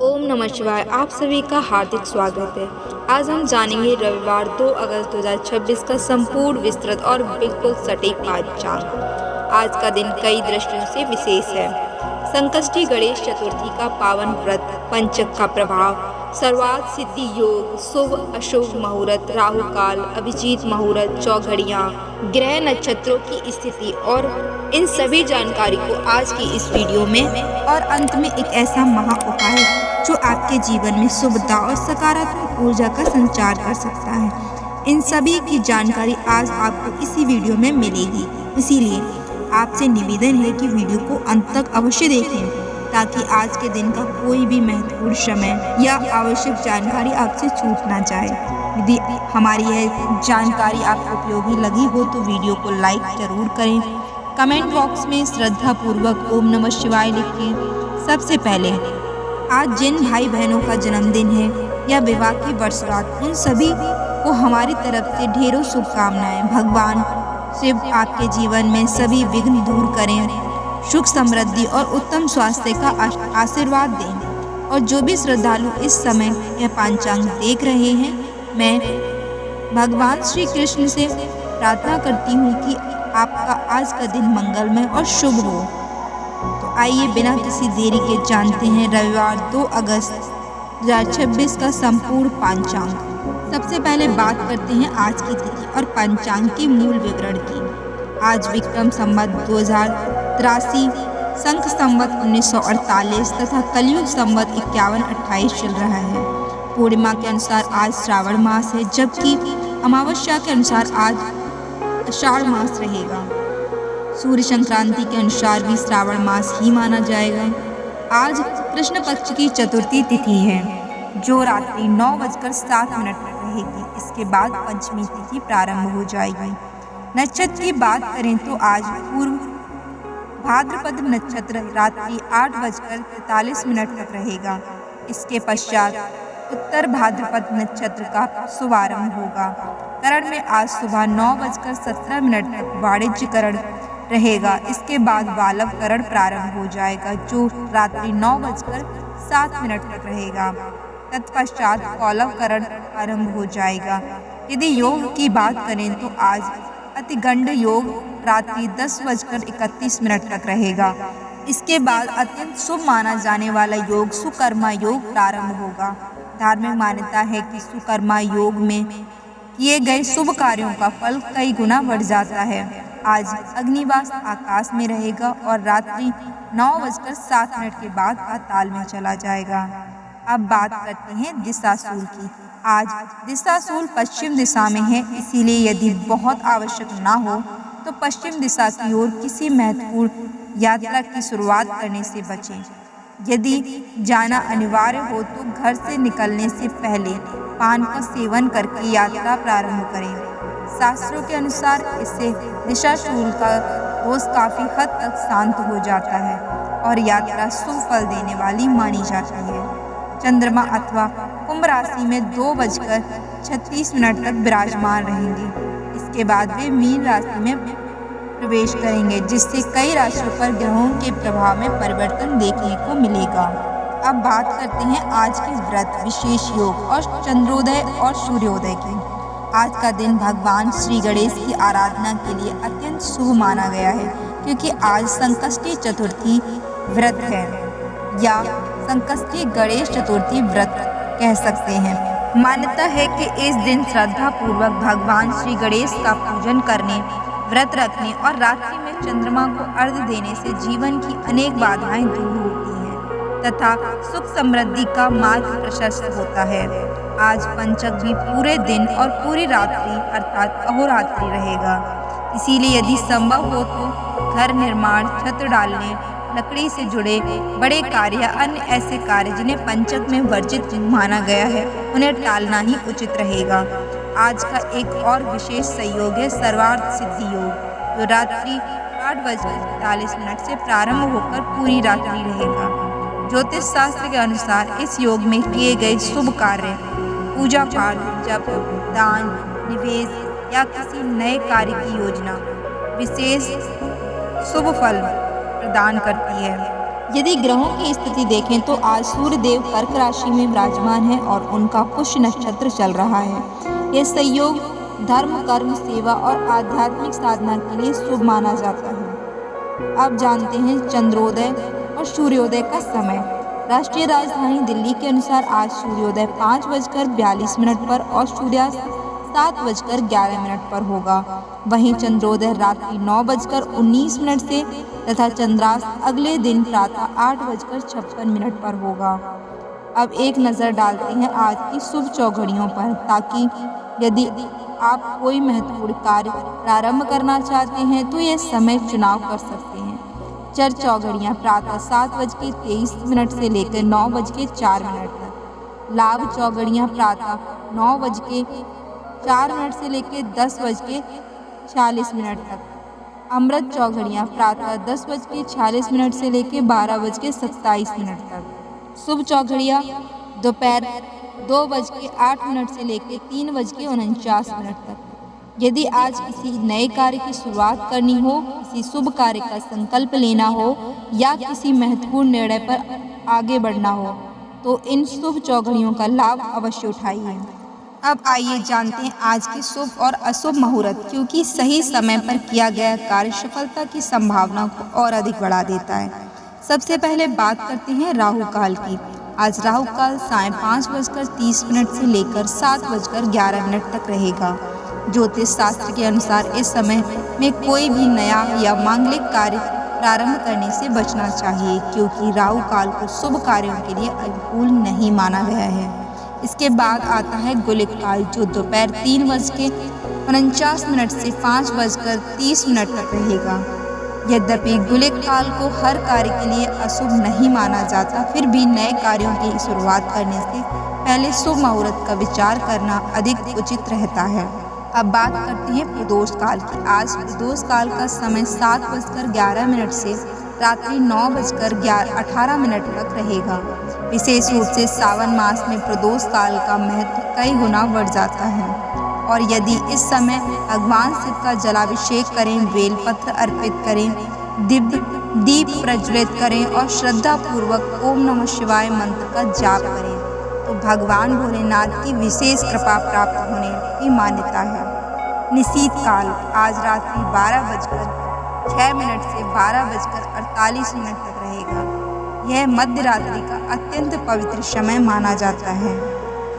ओम नमः शिवाय। आप सभी का हार्दिक स्वागत है। आज हम जानेंगे रविवार 2 अगस्त 2026 का संपूर्ण विस्तृत और बिल्कुल सटीक पाठ्यांक। आज का दिन कई दृष्टियों से विशेष है। संकष्टी गणेश चतुर्थी का पावन व्रत, पंचक का प्रभाव, सर्वार्थ सिद्धि योग, शुभ अशुभ मुहूर्त, राहु काल, अभिजीत मुहूर्त, चौघड़ियाँ, ग्रह नक्षत्रों की स्थिति और इन सभी जानकारी को आज की इस वीडियो में और अंत में एक ऐसा महा उपाय जो आपके जीवन में शुभता और सकारात्मक ऊर्जा का संचार कर सकता है। इन सभी की जानकारी आज आपको इसी वीडियो में मिलेगी। इसीलिए आपसे निवेदन है कि वीडियो को अंत तक अवश्य देखें ताकि आज के दिन का कोई भी महत्वपूर्ण समय या आवश्यक जानकारी आपसे छूट ना जाए। यदि हमारी यह जानकारी आपको उपयोगी लगी हो तो वीडियो को लाइक जरूर करें। कमेंट बॉक्स में श्रद्धा पूर्वक ओम नमः शिवाय लिखें। सबसे पहले आज जिन भाई बहनों का जन्मदिन है या विवाह की वर्षगांठ, उन सभी को हमारी तरफ से ढेरों शुभकामनाएं। भगवान शिव आपके जीवन में सभी विघ्न दूर करें, सुख समृद्धि और उत्तम स्वास्थ्य का आशीर्वाद दें। और जो भी श्रद्धालु इस समय यह पंचांग देख रहे हैं, मैं भगवान श्री कृष्ण से प्रार्थना करती हूँ कि आपका आज का दिन मंगलमय और शुभ हो। तो आइए बिना किसी देरी के जानते हैं रविवार 2 अगस्त 2026 का संपूर्ण पंचांग। सबसे पहले बात करते हैं आज की तिथि और पंचांग के मूल विवरण की। आज विक्रम संवत 2083, संख संवत 1948 तथा कलयुग संवत 5128 चल रहा है। पूर्णिमा के अनुसार आज श्रावण मास है, जबकि अमावस्या के अनुसार आज आषाढ़ मास रहेगा। सूर्य संक्रांति के अनुसार भी श्रावण मास ही माना जाएगा। आज कृष्ण पक्ष की चतुर्थी तिथि है जो रात्रि 9:07 तक रहेगी। इसके बाद पंचमी तिथि प्रारंभ हो जाएगी। नक्षत्र की बात करें तो आज पूर्व भाद्रपद नक्षत्र रात्रि 8:43 तक रहेगा। इसके पश्चात उत्तर भाद्रपद नक्षत्र का शुभारंभ होगा। करण में आज सुबह 9:17 तक वाणिज्य करण रहेगा। इसके बाद वालव करण प्रारंभ हो जाएगा जो रात्रि 9:07 तक रहेगा। तत्पश्चात कौलव करण आरंभ हो जाएगा। यदि योग की बात करें तो आज अतिगंड योग रात्रि 10:31 तक रहेगा। इसके बाद अत्यंत शुभ माना जाने वाला योग सुकर्मा योग प्रारंभ होगा। धार्मिक मान्यता है कि सुकर्मा योग में किए गए शुभ कार्यों का फल कई गुना बढ़ जाता है। आज अग्निवास आकाश में रहेगा और रात्रि 9:07 के बाद पाताल में चला जाएगा। अब बात करते हैं दिशाशूल की। आज दिशाशूल पश्चिम दिशा में है, इसीलिए यदि बहुत आवश्यक ना हो तो पश्चिम दिशा की ओर किसी महत्वपूर्ण यात्रा की शुरुआत करने से बचें। यदि जाना अनिवार्य हो तो घर से निकलने से पहले पान का सेवन करके यात्रा प्रारंभ करें। शास्त्रों के अनुसार इससे दिशाशूल का दोष काफी हद तक शांत हो जाता है और यात्रा शुभ फल देने वाली मानी जाती है। चंद्रमा अथवा कुंभ राशि में 2:36 तक विराजमान रहेंगे। इसके बाद वे मीन राशि में प्रवेश करेंगे, जिससे कई राशियों पर ग्रहों के प्रभाव में परिवर्तन देखने को मिलेगा। अब बात करते हैं आज के व्रत, विशेष योग और चंद्रोदय और सूर्योदय की। आज का दिन भगवान श्री गणेश की आराधना के लिए अत्यंत शुभ माना गया है, क्योंकि आज संकष्टी चतुर्थी व्रत है या संकष्टी गणेश चतुर्थी व्रत कह सकते हैं। मान्यता है कि इस दिन श्रद्धा पूर्वक भगवान श्री गणेश का पूजन करने, व्रत रखने और रात्रि में चंद्रमा को अर्घ्य देने से जीवन की अनेक बाधाएं दूर होती हैं तथा सुख समृद्धि का मार्ग प्रशस्त होता है। आज पंचक भी पूरे दिन और पूरी रात्रि अर्थात अहोरात्रि रहेगा। इसीलिए यदि संभव हो तो घर निर्माण, छत डालने, लकड़ी से जुड़े बड़े कार्य या अन्य ऐसे कार्य जिन्हें पंचक में वर्जित माना गया है, उन्हें टालना ही उचित रहेगा। आज का एक और विशेष संयोग है सर्वार्थ सिद्धि योग, जो रात्रि 8:41 से प्रारंभ होकर पूरी रात्रि रहेगा। ज्योतिष शास्त्र के अनुसार इस योग में किए गए शुभ कार्य, पूजा पाठ, जप, दान, निवेश या किसी नए कार्य की योजना विशेष शुभ फल प्रदान करती है। यदि ग्रहों की स्थिति देखें तो आज सूर्य देव कर्क राशि में विराजमान है और उनका पुष्य नक्षत्र चल रहा है। यह संयोग धर्म, कर्म, सेवा और आध्यात्मिक साधना के लिए शुभ माना जाता है। अब जानते हैं चंद्रोदय और सूर्योदय का समय। राष्ट्रीय राजधानी दिल्ली के अनुसार आज सूर्योदय 5:42 पर और सूर्यास्त 7:11 पर होगा। वहीं चंद्रोदय रात्रि 9:19 से तथा चंद्रास्त अगले दिन प्रातः 8:56 पर होगा। अब एक नज़र डालते हैं आज की शुभ चौघड़ियों पर, ताकि यदि आप कोई महत्वपूर्ण कार्य प्रारंभ करना चाहते हैं तो यह समय चुनाव कर सकते हैं। चर चौघड़ियाँ प्रातः 7:23 से लेकर 9:04 तक। लाभ चौघड़ियाँ प्रातः 9:04 से लेकर 10:46 तक। अमृत चौघड़ियाँ प्रातः 10:46 से लेकर 12:27 तक। शुभ चौघड़ियाँ दोपहर 2:08 से लेकर 3:49 तक। यदि आज किसी नए कार्य की शुरुआत करनी हो, किसी शुभ कार्य का संकल्प लेना हो या किसी महत्वपूर्ण निर्णय पर आगे बढ़ना हो तो इन शुभ चौघड़ियों का लाभ अवश्य उठाइए। अब आइए जानते हैं आज के शुभ और अशुभ मुहूर्त, क्योंकि सही समय पर किया गया कार्य सफलता की संभावना को और अधिक बढ़ा देता है। सबसे पहले बात करते हैं राहु काल की। आज राहु काल साय 5:30 से लेकर 7:11 तक रहेगा। ज्योतिष शास्त्र के अनुसार इस समय में कोई भी नया या मांगलिक कार्य प्रारंभ करने से बचना चाहिए, क्योंकि राहु काल को शुभ कार्यों के लिए अनुकूल नहीं माना गया है। इसके बाद आता है गुलिक काल, जो दोपहर 3:49 से 5:30 तक रहेगा। यद्यपि गुलिक काल को हर कार्य के लिए अशुभ नहीं माना जाता, फिर भी नए कार्यों की शुरुआत करने से पहले शुभ मुहूर्त का विचार करना अधिक उचित रहता है। अब बात करते हैं प्रदोष काल की। आज प्रदोष काल का समय 7:11 से रात्रि 9:18 तक रहेगा। विशेष रूप से सावन मास में प्रदोष काल का महत्व कई गुना बढ़ जाता है और यदि इस समय भगवान शिव का जलाभिषेक करें, बेलपत्र अर्पित करें, दिव्य दीप प्रज्वलित करें और श्रद्धापूर्वक ओम नमः शिवाय मंत्र का जाप करें तो भगवान भोलेनाथ की विशेष कृपा प्राप्त होने की मान्यता है। निशीत काल आज रात्रि 12:06 से 12:48 तक रहेगा। यह मध्य रात्रि का अत्यंत पवित्र समय माना जाता है।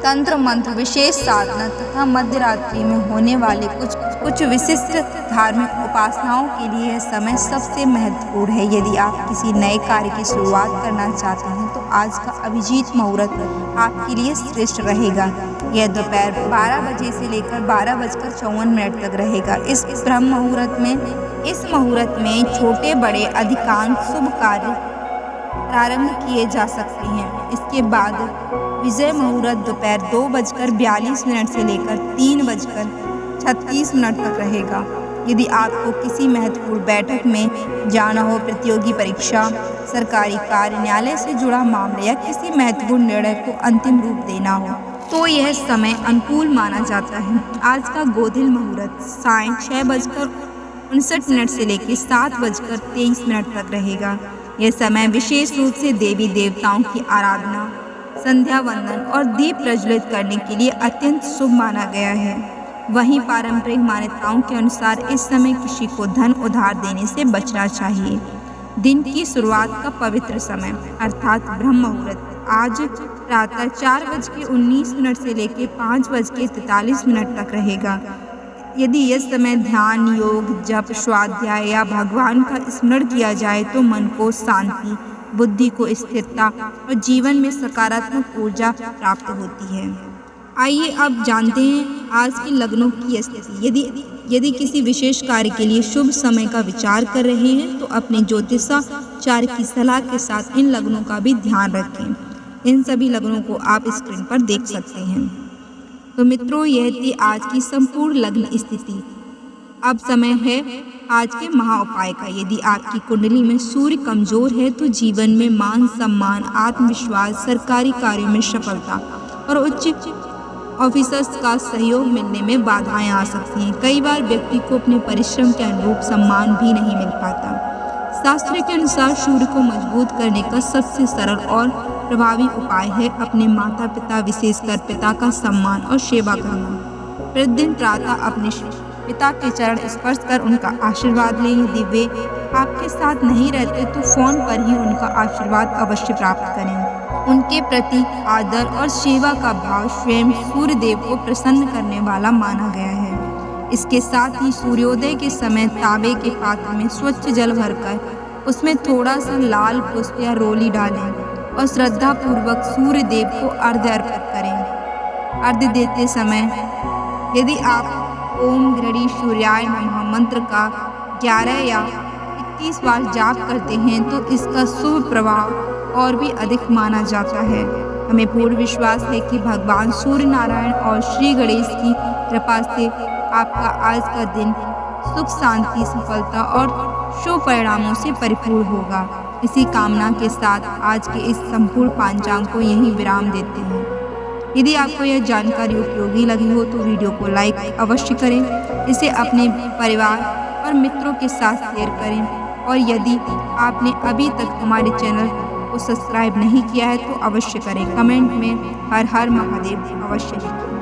तंत्र मंत्र, विशेष साधना तथा मध्य रात्रि में होने वाले कुछ विशिष्ट धार्मिक उपासनाओं के लिए यह समय सबसे महत्वपूर्ण है। यदि आप किसी नए कार्य की शुरुआत करना चाहते हैं तो आज का अभिजीत मुहूर्त आपके लिए श्रेष्ठ रहेगा। यह दोपहर 12 बजे से लेकर 12:54 तक रहेगा। इस मुहूर्त में छोटे बड़े अधिकांश शुभ कार्य प्रारंभ किए जा सकते हैं। इसके बाद विजय मुहूर्त दोपहर 2:42 से लेकर 3:36 तक रहेगा। यदि आपको किसी महत्वपूर्ण बैठक में जाना हो, प्रतियोगी परीक्षा, सरकारी कार्य, न्यायालय से जुड़ा मामला या किसी महत्वपूर्ण निर्णय को अंतिम रूप देना हो तो यह समय अनुकूल माना जाता है। आज का गोधिल मुहूर्त साय 6:59 से लेकर 7:23 तक रहेगा। यह समय विशेष रूप से देवी देवताओं की आराधना, संध्या वंदन और दीप प्रज्वलित करने के लिए अत्यंत शुभ माना गया है। वहीं पारंपरिक मान्यताओं के अनुसार इस समय किसी को धन उधार देने से बचना चाहिए। दिन की शुरुआत का पवित्र समय अर्थात ब्रह्म मुहूर्त आज प्रातः 4:19 से लेकर 5:43 तक रहेगा। यदि यह समय ध्यान, योग, जप, स्वाध्याय या भगवान का स्मरण किया जाए तो मन को शांति, बुद्धि को स्थिरता और जीवन में सकारात्मक ऊर्जा प्राप्त होती है। आइए अब जानते हैं आज के लग्नों की स्थिति। यदि किसी विशेष कार्य के लिए शुभ समय का विचार कर रहे हैं तो अपने ज्योतिषाचार्य की सलाह के साथ इन लग्नों का भी ध्यान रखें। इन सभी लग्नों को आप स्क्रीन पर देख सकते हैं। तो मित्रों, यह थी आज की संपूर्ण लग्न स्थिति। अब समय है आज के महा उपाय का। यदि आपकी कुंडली में सूर्य कमजोर है तो जीवन में मान सम्मान, आत्मविश्वास, सरकारी कार्यों में सफलता और उच्च ऑफिसर्स का सहयोग मिलने में बाधाएं आ सकती हैं। कई बार व्यक्ति को अपने परिश्रम के अनुरूप सम्मान भी नहीं मिल पाता। शास्त्र के अनुसार सूर्य को मजबूत करने का सबसे सरल और प्रभावी उपाय है अपने माता पिता विशेषकर पिता का सम्मान और सेवा करना। प्रतिदिन प्रातः अपने पिता के चरण स्पर्श कर उनका आशीर्वाद लें। यदि वे आपके साथ नहीं रहते तो फोन पर ही उनका आशीर्वाद अवश्य प्राप्त करें। उनके प्रति आदर और सेवा का भाव स्वयं सूर्य देव को प्रसन्न करने वाला माना गया है। इसके साथ ही सूर्योदय के समय तांबे के पात्र में स्वच्छ जल भरकर उसमें थोड़ा सा लाल पुष्प या रोली डालें और श्रद्धा पूर्वक सूर्य देव को अर्घ्य अर्पित करें। अर्घ्य देते समय यदि आप ओम गृणी सूर्याय नमः मंत्र का 11 या 21 बार जाप करते हैं तो इसका शुभ प्रभाव और भी अधिक माना जाता है। हमें पूर्ण विश्वास है कि भगवान सूर्य नारायण और श्री गणेश की कृपा से आपका आज का दिन सुख शांति सफलता और शुभ परिणामों से परिपूर्ण होगा। इसी कामना के साथ आज के इस संपूर्ण पंचांग को यहीं विराम देते हैं। यदि आपको यह जानकारी उपयोगी लगी हो तो वीडियो को लाइक अवश्य करें, इसे अपने परिवार और मित्रों के साथ शेयर करें और यदि आपने अभी तक हमारे चैनल को सब्सक्राइब नहीं किया है तो अवश्य करें। कमेंट में हर हर महादेव अवश्य लिखें।